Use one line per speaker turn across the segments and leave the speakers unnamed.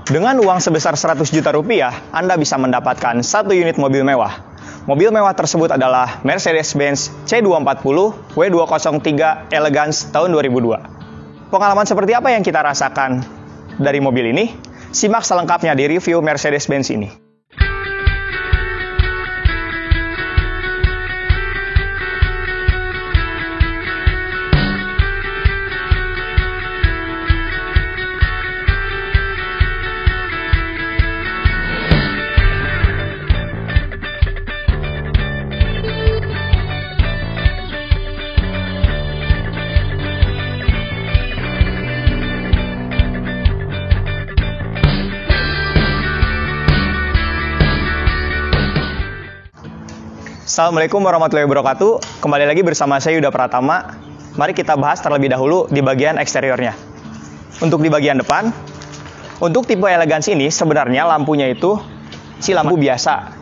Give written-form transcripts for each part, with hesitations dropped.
Dengan uang sebesar 100 juta rupiah, Anda bisa mendapatkan satu unit mobil mewah. Mobil mewah tersebut adalah Mercedes-Benz C240 W203 Elegance tahun 2002. Pengalaman seperti apa yang kita rasakan dari mobil ini? Simak selengkapnya di review Mercedes-Benz ini. Assalamualaikum warahmatullahi wabarakatuh. Kembali lagi bersama saya Yuda Pratama. Mari kita bahas terlebih dahulu di bagian eksteriornya. Untuk di bagian depan, untuk tipe Elegance ini sebenarnya lampunya itu lampu biasa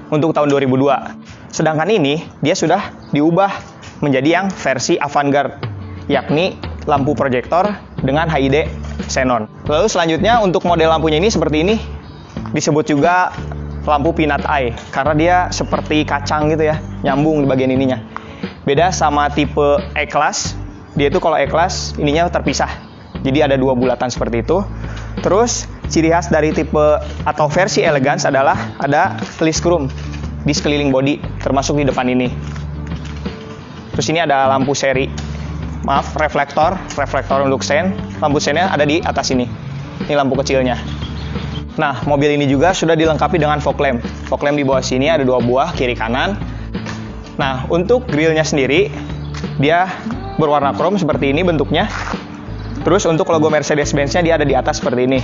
untuk tahun 2002. Sedangkan ini dia sudah diubah menjadi yang versi Avantgarde, yakni lampu proyektor dengan HID xenon. Lalu selanjutnya untuk model lampunya ini seperti ini, disebut juga lampu peanut eye karena dia seperti kacang gitu ya, nyambung di bagian ininya. Beda sama tipe E-Class, dia itu kalau E-Class ininya terpisah, jadi ada dua bulatan seperti itu. Terus ciri khas dari tipe atau versi Elegance adalah ada list chrome di sekeliling bodi, termasuk di depan ini. Terus ini ada lampu seri, reflektor untuk sen. Lampu sennya ada di atas ini lampu kecilnya. Nah, mobil ini juga sudah dilengkapi dengan fog lamp. Fog lamp di bawah sini ada dua buah, kiri kanan. Nah, untuk grillnya sendiri, dia berwarna chrome seperti ini bentuknya. Terus untuk logo Mercedes-Benz-nya dia ada di atas seperti ini.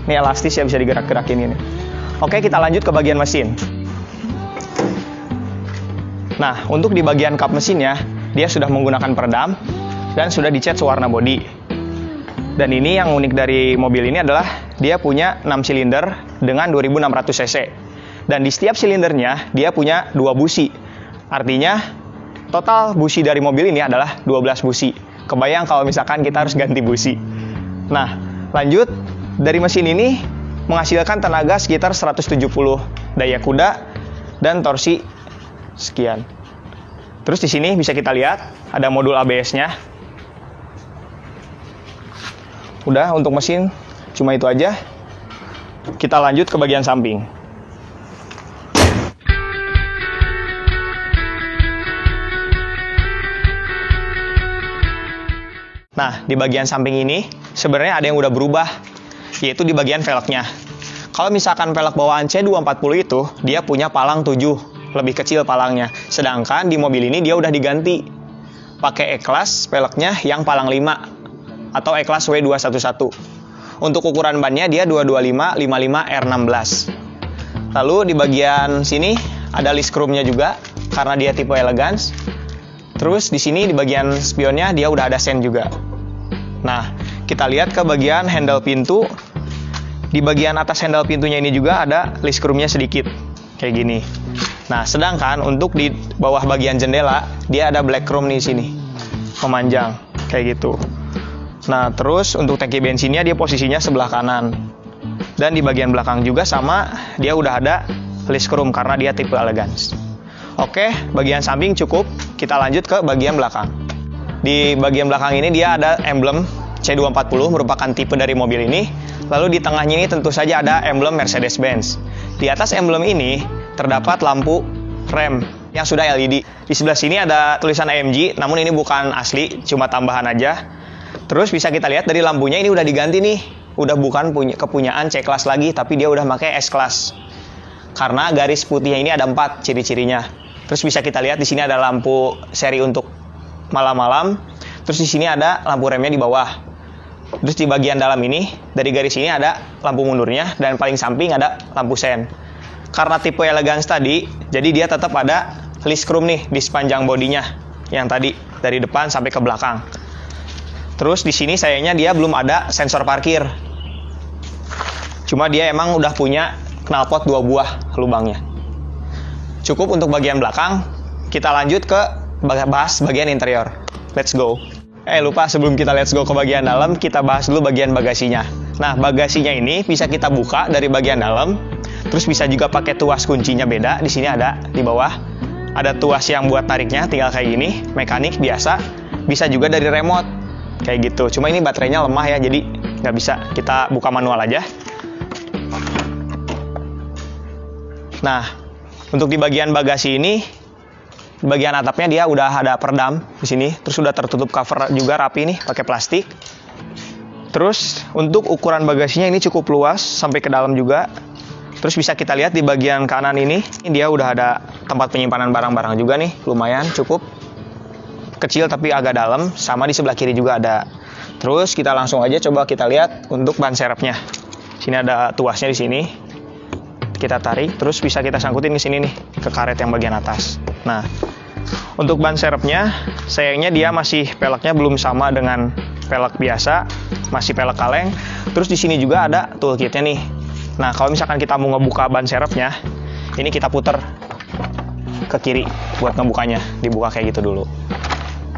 Ini elastis ya, bisa digerak-gerakin ini. Oke, kita lanjut ke bagian mesin. Nah, untuk di bagian kap mesinnya, dia sudah menggunakan peredam dan sudah dicat warna bodi. Dan ini yang unik dari mobil ini adalah dia punya 6 silinder dengan 2600 cc. Dan di setiap silindernya dia punya 2 busi. Artinya total busi dari mobil ini adalah 12 busi. Kebayang kalau misalkan kita harus ganti busi. Nah, lanjut, dari mesin ini menghasilkan tenaga sekitar 170 daya kuda dan torsi sekian. Terus di sini bisa kita lihat ada modul ABS-nya. Udah, untuk mesin cuma itu aja. Kita lanjut ke bagian samping. Nah, di bagian samping ini sebenarnya ada yang udah berubah, yaitu di bagian velgnya. Kalau misalkan velg bawaan C240 itu dia punya palang 7, lebih kecil palangnya. Sedangkan di mobil ini dia udah diganti pakai E-Class velgnya yang palang 5 atau E-Class W211. Untuk ukuran bannya dia 225/55 R16. Lalu di bagian sini ada list chrome-nya juga karena dia tipe Elegance. Terus di sini di bagian spionnya dia udah ada sen juga. Nah, kita lihat ke bagian handle pintu. Di bagian atas handle pintunya ini juga ada list chrome-nya sedikit kayak gini. Nah, sedangkan untuk di bawah bagian jendela dia ada black chrome di sini, memanjang kayak gitu. Nah, terus untuk tangki bensinnya dia posisinya sebelah kanan. Dan di bagian belakang juga sama, dia udah ada list chrome karena dia tipe Elegance. Oke, bagian samping cukup. Kita lanjut ke bagian belakang. Di bagian belakang ini dia ada emblem C240 merupakan tipe dari mobil ini. Lalu di tengahnya ini tentu saja ada emblem Mercedes-Benz. Di atas emblem ini terdapat lampu rem yang sudah LED. Di sebelah sini ada tulisan AMG, namun ini bukan asli, cuma tambahan aja. Terus bisa kita lihat dari lampunya ini udah diganti nih. Udah bukan kepunyaan C-Class lagi, tapi dia udah pakai S-Class. Karena garis putihnya ini ada 4 ciri-cirinya. Terus bisa kita lihat di sini ada lampu seri untuk malam-malam. Terus di sini ada lampu remnya di bawah. Terus di bagian dalam ini, dari garis ini ada lampu mundurnya dan paling samping ada lampu sen. Karena tipe Elegance tadi, jadi dia tetap ada list chrome nih di sepanjang bodinya. Yang tadi dari depan sampai ke belakang. Terus di sini sayangnya dia belum ada sensor parkir. Cuma dia emang udah punya knalpot 2 buah lubangnya. Cukup untuk bagian belakang. Kita lanjut ke bahas bagian interior. Let's go. Lupa, sebelum kita let's go ke bagian dalam, kita bahas dulu bagian bagasinya. Nah, bagasinya ini bisa kita buka dari bagian dalam, terus bisa juga pakai tuas kuncinya beda. Di sini ada di bawah, ada tuas yang buat tariknya, tinggal kayak gini, mekanik biasa, bisa juga dari remote, kayak gitu. Cuma ini baterainya lemah ya, jadi nggak bisa, kita buka manual aja. Nah, untuk di bagian bagasi ini, di bagian atapnya dia udah ada peredam di sini, terus udah tertutup cover juga rapi nih pakai plastik. Terus untuk ukuran bagasinya ini cukup luas sampai ke dalam juga. Terus bisa kita lihat di bagian kanan ini dia udah ada tempat penyimpanan barang-barang juga nih, lumayan cukup kecil tapi agak dalam. Sama di sebelah kiri juga ada. Terus kita langsung aja coba kita lihat untuk ban serepnya. Sini ada tuasnya di sini. Kita tarik, terus bisa kita sangkutin ke sini nih, ke karet yang bagian atas. Nah, untuk ban serepnya, sayangnya dia masih peleknya belum sama dengan pelek biasa, masih pelek kaleng. Terus di sini juga ada toolkitnya nih. Nah, kalau misalkan kita mau ngebuka ban serepnya, ini kita puter ke kiri buat ngebukanya, dibuka kayak gitu dulu.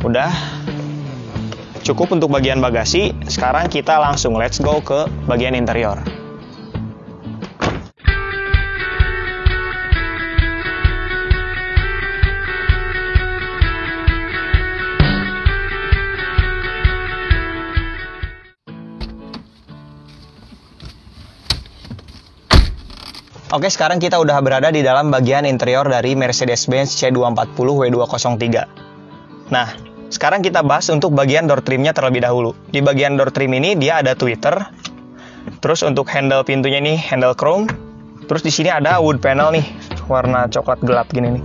Udah, cukup untuk bagian bagasi. Sekarang kita langsung let's go ke bagian interior. Oke, sekarang kita udah berada di dalam bagian interior dari Mercedes-Benz C240 W203. Nah, sekarang kita bahas untuk bagian door trimnya terlebih dahulu. Di bagian door trim ini dia ada tweeter. Terus untuk handle pintunya ini handle chrome. Terus di sini ada wood panel nih, warna coklat gelap gini nih.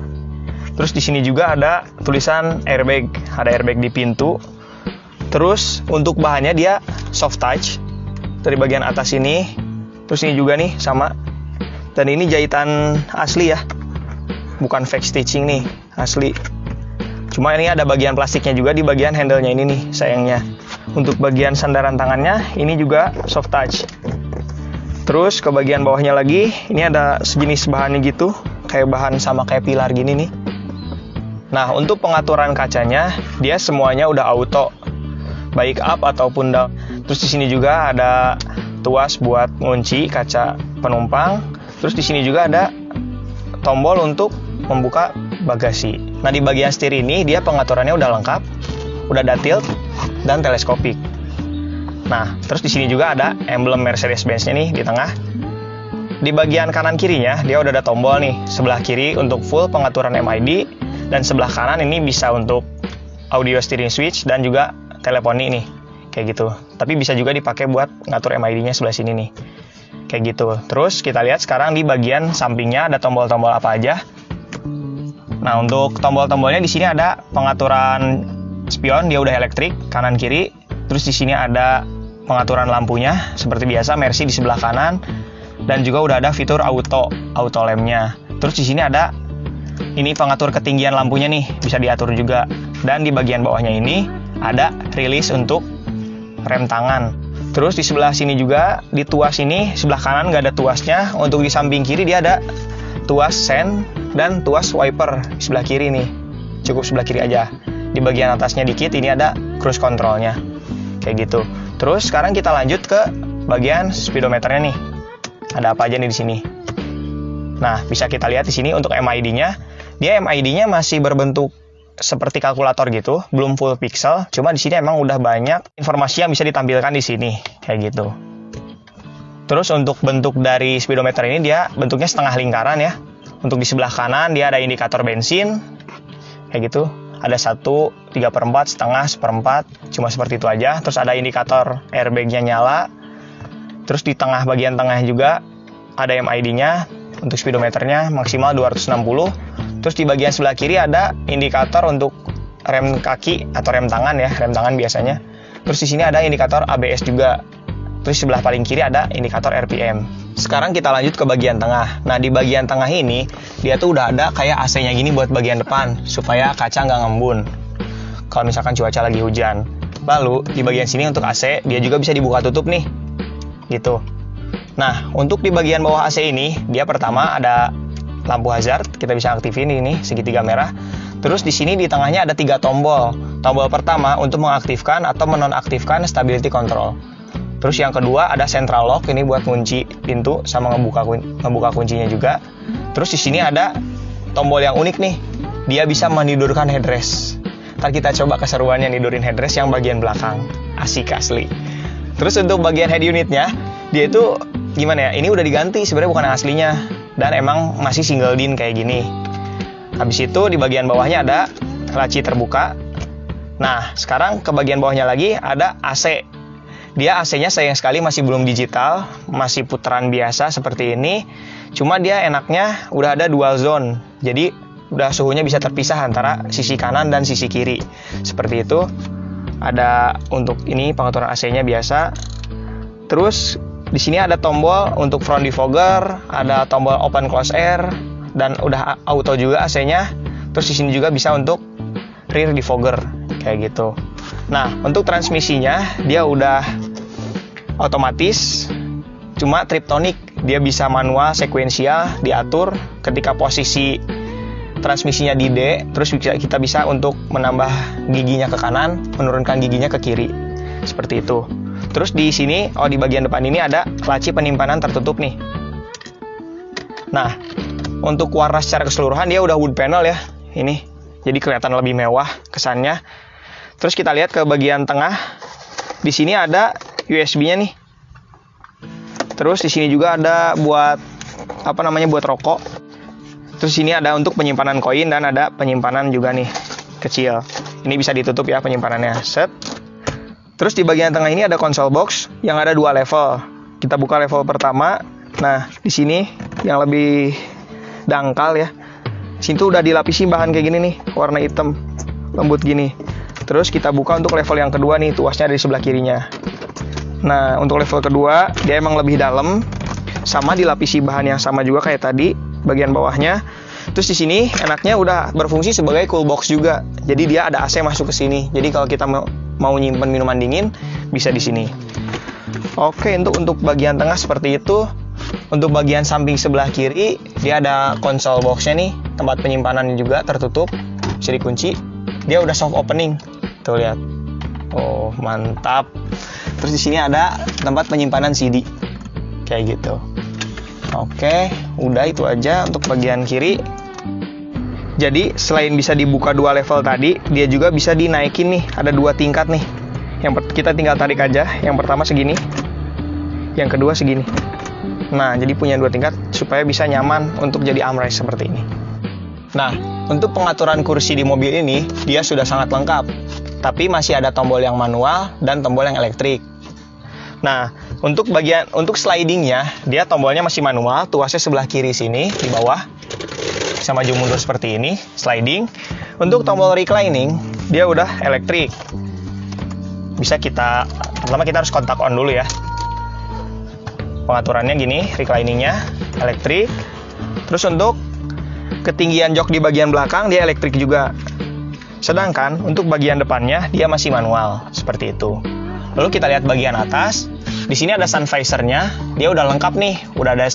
Terus di sini juga ada tulisan airbag, ada airbag di pintu. Terus untuk bahannya dia soft touch dari bagian atas ini. Terus ini juga nih sama. Dan ini jahitan asli ya, bukan fake stitching nih, asli. Cuma ini ada bagian plastiknya juga di bagian handle-nya ini nih, sayangnya. Untuk bagian sandaran tangannya, ini juga soft touch. Terus ke bagian bawahnya lagi, ini ada sejenis bahannya gitu, kayak bahan sama kayak pilar gini nih. Nah, untuk pengaturan kacanya, dia semuanya udah auto, baik up ataupun down. Terus di sini juga ada tuas buat ngunci kaca penumpang. Terus di sini juga ada tombol untuk membuka bagasi. Nah, di bagian setir ini dia pengaturannya udah lengkap, udah ada tilt dan teleskopik. Nah, terus di sini juga ada emblem Mercedes-Benz-nya nih di tengah. Di bagian kanan kirinya dia udah ada tombol nih. Sebelah kiri untuk full pengaturan MID dan sebelah kanan ini bisa untuk audio steering switch dan juga teleponi nih. Kayak gitu. Tapi bisa juga dipakai buat ngatur MID-nya sebelah sini nih. Kayak gitu. Terus kita lihat sekarang di bagian sampingnya ada tombol-tombol apa aja. Nah, untuk tombol-tombolnya di sini ada pengaturan spion, dia udah elektrik kanan kiri. Terus di sini ada pengaturan lampunya seperti biasa, Mercy di sebelah kanan dan juga udah ada fitur auto lamp-nya. Terus di sini ada ini pengatur ketinggian lampunya nih, bisa diatur juga. Dan di bagian bawahnya ini ada release untuk rem tangan. Terus di sebelah sini juga, di tuas ini, sebelah kanan nggak ada tuasnya. Untuk di samping kiri dia ada tuas sen dan tuas wiper di sebelah kiri nih. Cukup sebelah kiri aja. Di bagian atasnya dikit, ini ada cruise controlnya. Kayak gitu. Terus sekarang kita lanjut ke bagian speedometernya nih. Ada apa aja nih di sini. Nah, bisa kita lihat di sini untuk MID-nya. Dia MID-nya masih berbentuk seperti kalkulator gitu, belum full pixel. Cuma di sini emang udah banyak informasi yang bisa ditampilkan di sini, kayak gitu. Terus untuk bentuk dari speedometer ini dia bentuknya setengah lingkaran ya. Untuk di sebelah kanan dia ada indikator bensin, kayak gitu. Ada 1, 3/4, setengah, 1/4, cuma seperti itu aja. Terus ada indikator airbag-nya nyala. Terus di bagian tengah juga ada MID-nya. Untuk speedometernya maksimal 260. Terus di bagian sebelah kiri ada indikator untuk rem kaki atau rem tangan ya, rem tangan biasanya. Terus di sini ada indikator ABS juga. Terus sebelah paling kiri ada indikator RPM. Sekarang kita lanjut ke bagian tengah. Nah, di bagian tengah ini dia tuh udah ada kayak AC-nya gini buat bagian depan supaya kaca nggak ngembun kalau misalkan cuaca lagi hujan. Lalu di bagian sini untuk AC dia juga bisa dibuka tutup nih, gitu. Nah, untuk di bagian bawah AC ini dia pertama ada lampu hazard, kita bisa aktifin ini segitiga merah. Terus di sini di tengahnya ada 3 tombol. Tombol pertama untuk mengaktifkan atau menonaktifkan stability control. Terus yang kedua ada central lock, ini buat kunci pintu sama ngebuka kuncinya juga. Terus di sini ada tombol yang unik nih. Dia bisa menidurkan headrest. Ntar kita coba keseruannya nidurin headrest yang bagian belakang. Asik asli. Terus untuk bagian head unitnya, dia itu gimana ya? Ini udah diganti, sebenarnya bukan yang aslinya. Dan emang masih single din kayak gini. Habis itu di bagian bawahnya ada laci terbuka. Nah, sekarang ke bagian bawahnya lagi ada AC. Dia AC-nya sayang sekali masih belum digital, masih putaran biasa seperti ini. Cuma dia enaknya udah ada dual zone. Jadi udah suhunya bisa terpisah antara sisi kanan dan sisi kiri. Seperti itu. Ada untuk ini pengaturan AC-nya biasa. Terus di sini ada tombol untuk front defogger, ada tombol open close air, dan udah auto juga AC-nya. Terus di sini juga bisa untuk rear defogger kayak gitu. Nah, untuk transmisinya dia udah otomatis, cuma triptonic. Dia bisa manual sekuensial diatur ketika posisi transmisinya di D, terus kita bisa untuk menambah giginya ke kanan, menurunkan giginya ke kiri. Seperti itu. Terus di sini, di bagian depan ini ada laci penyimpanan tertutup nih. Nah, untuk warna secara keseluruhan dia udah wood panel ya. Ini jadi kelihatan lebih mewah kesannya. Terus kita lihat ke bagian tengah. Di sini ada USB-nya nih. Terus di sini juga ada buat buat rokok. Terus sini ada untuk penyimpanan koin dan ada penyimpanan juga nih kecil. Ini bisa ditutup ya penyimpanannya. Set. Terus di bagian tengah ini ada console box yang ada 2 level. Kita buka level pertama. Nah, di sini yang lebih dangkal ya. Sini tuh udah dilapisi bahan kayak gini nih, warna hitam, lembut gini. Terus kita buka untuk level yang kedua nih, tuasnya ada di sebelah kirinya. Nah, untuk level kedua dia emang lebih dalam, sama dilapisi bahan yang sama juga kayak tadi, bagian bawahnya. Terus di sini enaknya udah berfungsi sebagai cool box juga. Jadi dia ada AC masuk ke sini. Jadi kalau kita mau nyimpen minuman dingin bisa di sini. Oke, untuk bagian tengah seperti itu. Untuk bagian samping sebelah kiri dia ada console box-nya nih, tempat penyimpanan juga tertutup, bisa dikunci. Dia udah soft opening. Tuh lihat. Oh, mantap. Terus di sini ada tempat penyimpanan CD. Kayak gitu. Oke, udah itu aja untuk bagian kiri. Jadi selain bisa dibuka 2 level tadi, dia juga bisa dinaikin nih. Ada 2 tingkat nih. Kita tinggal tarik aja. Yang pertama segini, yang kedua segini. Nah, jadi punya 2 tingkat supaya bisa nyaman untuk jadi armrest seperti ini. Nah, untuk pengaturan kursi di mobil ini dia sudah sangat lengkap. Tapi masih ada tombol yang manual dan tombol yang elektrik. Nah, untuk slidingnya, dia tombolnya masih manual, tuasnya sebelah kiri sini, di bawah. Bisa maju mundur seperti ini, sliding. Untuk tombol reclining, dia udah elektrik. Pertama kita harus kontak on dulu ya. Pengaturannya gini, recliningnya, elektrik. Terus untuk ketinggian jok di bagian belakang, dia elektrik juga. Sedangkan untuk bagian depannya, dia masih manual, seperti itu. Lalu kita lihat bagian atas, di sini ada sun visor-nya, dia udah lengkap nih, udah ada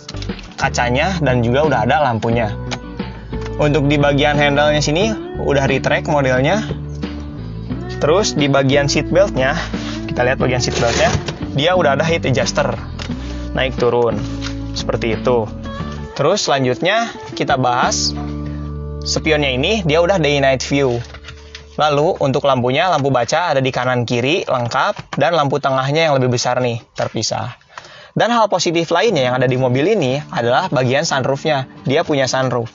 kacanya dan juga udah ada lampunya. Untuk di bagian handle-nya sini udah retract modelnya. Terus di bagian seat belt-nya, kita lihat bagian seat belt-nya, dia udah ada height adjuster, naik turun, seperti itu. Terus selanjutnya kita bahas spionnya ini, dia udah day night view. Lalu untuk lampunya, lampu baca ada di kanan kiri lengkap, dan lampu tengahnya yang lebih besar nih, terpisah. Dan hal positif lainnya yang ada di mobil ini adalah bagian sunroofnya. Dia punya sunroof.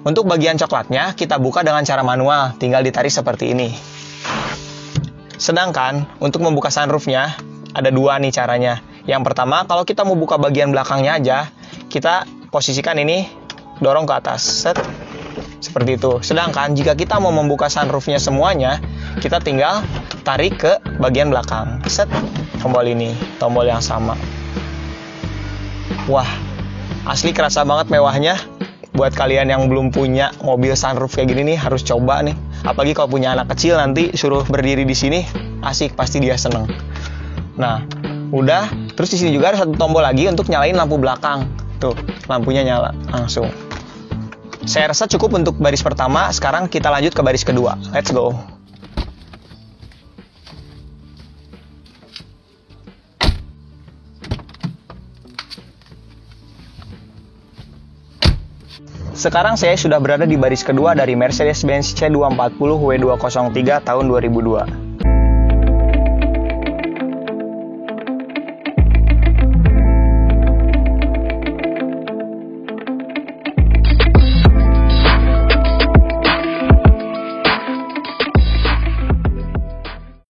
Untuk bagian coklatnya kita buka dengan cara manual, tinggal ditarik seperti ini. Sedangkan untuk membuka sunroofnya ada 2 nih caranya. Yang pertama, kalau kita mau buka bagian belakangnya aja, kita posisikan ini dorong ke atas, set. Seperti itu. Sedangkan jika kita mau membuka sunroofnya semuanya, kita tinggal tarik ke bagian belakang. Set. Tombol ini, tombol yang sama. Wah, asli kerasa banget mewahnya. Buat kalian yang belum punya mobil sunroof kayak gini nih, harus coba nih. Apalagi kalau punya anak kecil, nanti suruh berdiri di sini, asik, pasti dia seneng. Nah, udah. Terus di sini juga ada 1 tombol lagi untuk nyalain lampu belakang. Tuh, lampunya nyala langsung. Saya rasa cukup untuk baris pertama, sekarang kita lanjut ke baris kedua. Let's go. Sekarang saya sudah berada di baris kedua dari Mercedes-Benz C240 W203 tahun 2002.